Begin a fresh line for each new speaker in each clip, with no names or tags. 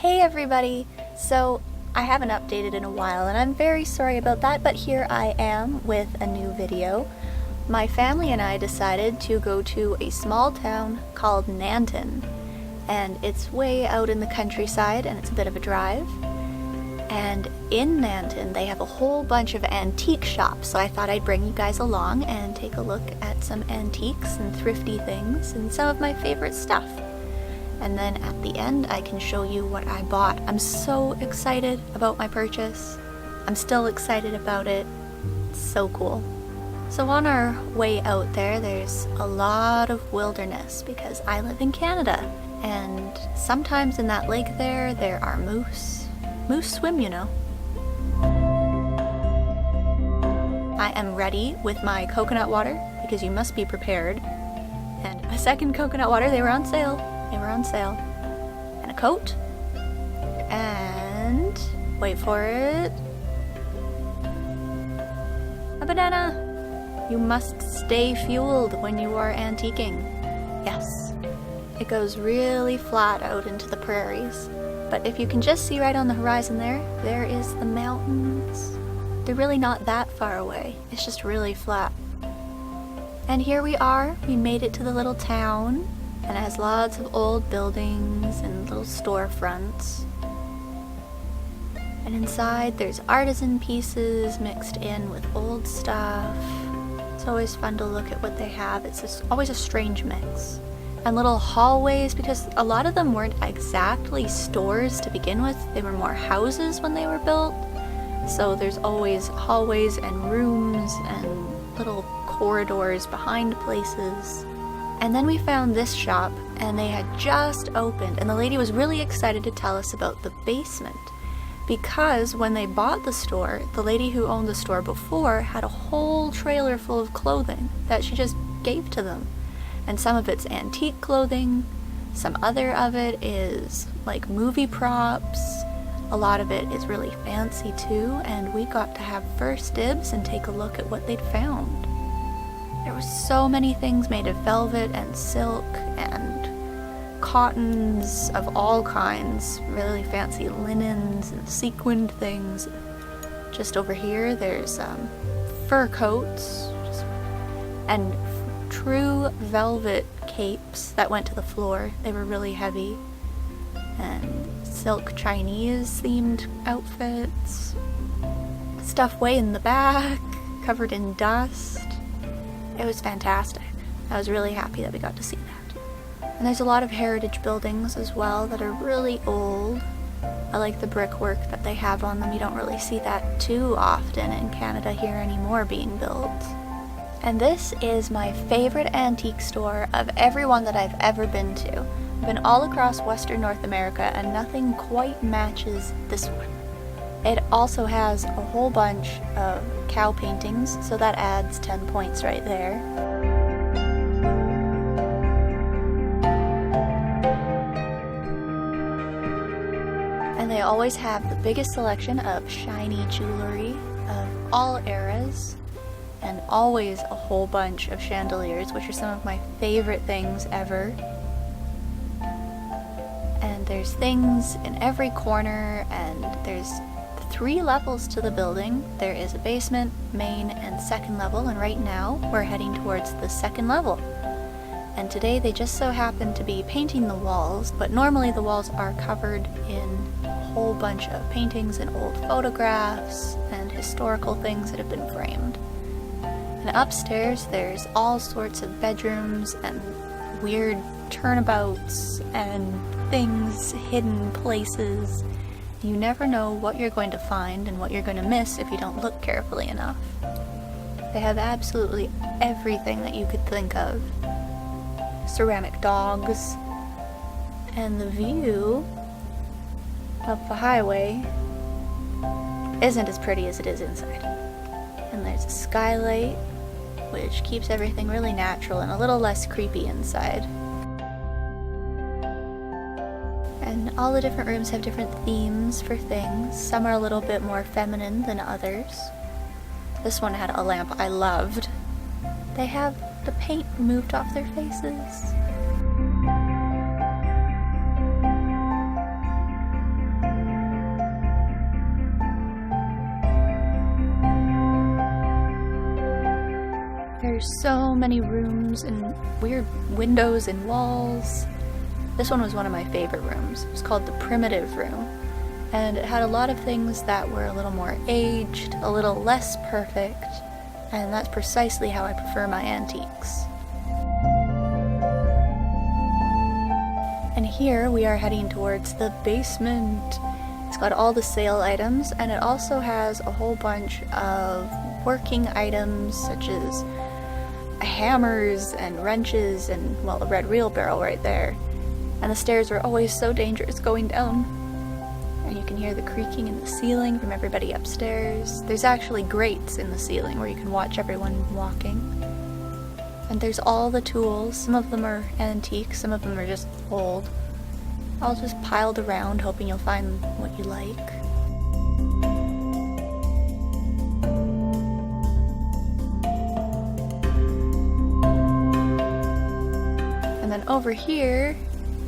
Hey everybody! So I haven't updated in a while and I'm very sorry about that, but here I am with a new video. My family and I decided to go to a small town called Nanton, and it's way out in the countryside and it's a bit of a drive. And in Nanton they have a whole bunch of antique shops, so I thought I'd bring you guys along and take a look at some antiques and thrifty things and some of my favorite stuff. And then at the end I can show you what I bought. I'm so excited about my purchase. I'm still excited about it. It's so cool. So on our way out there, there's a lot of wilderness because I live in Canada. And sometimes in that lake there are moose. Moose swim, you know. I am ready with my coconut water because you must be prepared. And a second coconut water, they were on sale. And a coat. And wait for it. A banana. You must stay fueled when you are antiquing. Yes. It goes really flat out into the prairies. But if you can just see right on the horizon there is the mountains. They're really not that far away. It's just really flat. And here we are. We made it to the little town. And it has lots of old buildings and little storefronts. And inside there's artisan pieces mixed in with old stuff. It's always fun to look at what they have. It's just always a strange mix. And little hallways, because a lot of them weren't exactly stores to begin with. They were more houses when they were built. So there's always hallways and rooms and little corridors behind places. And then we found this shop, and they had just opened, and the lady was really excited to tell us about the basement. Because when they bought the store, the lady who owned the store before had a whole trailer full of clothing that she just gave to them. And some of it's antique clothing, some other of it is like movie props, a lot of it is really fancy too, and we got to have first dibs and take a look at what they'd found. There were so many things made of velvet and silk and cottons of all kinds, really fancy linens and sequined things. Just over here there's fur coats and true velvet capes that went to the floor. They were really heavy. And silk Chinese themed outfits. Stuff way in the back, covered in dust. It was fantastic. I was really happy that we got to see that. And there's a lot of heritage buildings as well that are really old. I like the brickwork that they have on them. You don't really see that too often in Canada here anymore being built. And this is my favorite antique store of every one that I've ever been to. I've been all across Western North America and nothing quite matches this one. It also has a whole bunch of cow paintings, so that adds 10 points right there. And they always have the biggest selection of shiny jewelry of all eras, and always a whole bunch of chandeliers, which are some of my favorite things ever. And there's things in every corner, and there's 3 levels to the building. There is a basement, main, and second level, and right now we're heading towards the second level. And today they just so happen to be painting the walls, but normally the walls are covered in a whole bunch of paintings and old photographs and historical things that have been framed. And upstairs there's all sorts of bedrooms and weird turnabouts and things, hidden places. You never know what you're going to find and what you're going to miss if you don't look carefully enough. They have absolutely everything that you could think of. Ceramic dogs. And the view of the highway isn't as pretty as it is inside. And there's a skylight, which keeps everything really natural and a little less creepy inside. And all the different rooms have different themes for things. Some are a little bit more feminine than others. This one had a lamp I loved. They have the paint removed off their faces. There's so many rooms and weird windows and walls. This one was one of my favorite rooms. It was called the Primitive Room, and it had a lot of things that were a little more aged, a little less perfect, and that's precisely how I prefer my antiques. And here we are heading towards the basement. It's got all the sale items, and it also has a whole bunch of working items such as hammers and wrenches and, well, the red wheelbarrow right there. And the stairs are always so dangerous going down. And you can hear the creaking in the ceiling from everybody upstairs. There's actually grates in the ceiling where you can watch everyone walking. And there's all the tools. Some of them are antique, some of them are just old. All just piled around, hoping you'll find what you like. And then over here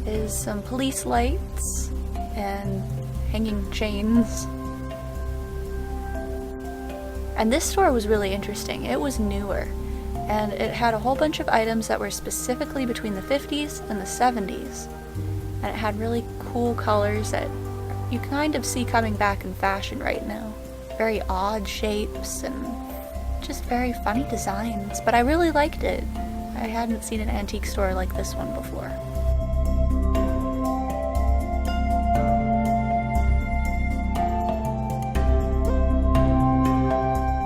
is some police lights and hanging chains. And this store was really interesting. It was newer, and it had a whole bunch of items that were specifically between the 50s and the 70s. And it had really cool colors that you kind of see coming back in fashion right now. Very odd shapes and just very funny designs, but I really liked it. I hadn't seen an antique store like this one before.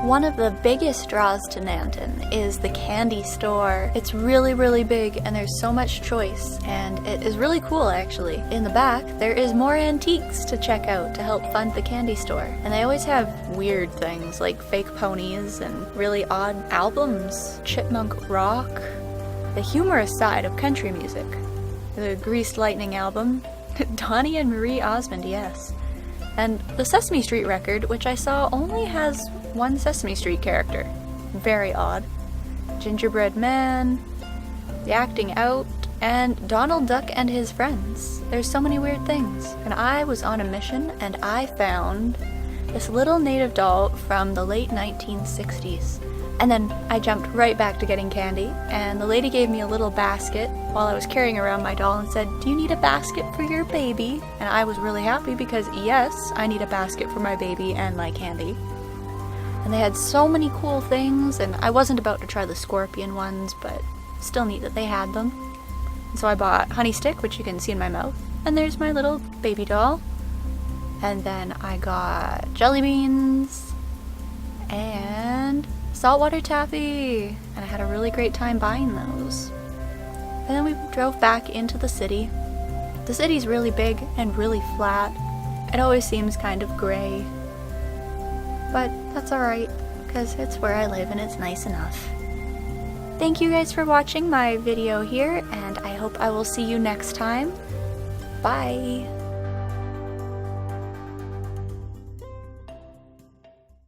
One of the biggest draws to Nanton is the candy store. It's really, really big, and there's so much choice, and it is really cool actually. In the back, there is more antiques to check out to help fund the candy store. And they always have weird things like fake ponies and really odd albums. Chipmunk Rock, the humorous side of country music. The Greased Lightning album. Donnie and Marie Osmond, yes. And the Sesame Street record, which I saw only has one Sesame Street character. Very odd. Gingerbread Man, The Acting Out, and Donald Duck and His Friends. There's so many weird things. And I was on a mission, and I found this little native doll from the late 1960s. And then I jumped right back to getting candy, and the lady gave me a little basket while I was carrying around my doll and said, "Do you need a basket for your baby?" And I was really happy because, yes, I need a basket for my baby and my candy. And they had so many cool things, and I wasn't about to try the scorpion ones, but still neat that they had them. And so I bought Honey Stick, which you can see in my mouth, and there's my little baby doll. And then I got jelly beans and saltwater taffy, and I had a really great time buying those. And then we drove back into the city. The city's really big and really flat. It always seems kind of gray. But that's alright, because it's where I live and it's nice enough. Thank you guys for watching my video here, and I hope I will see you next time. Bye!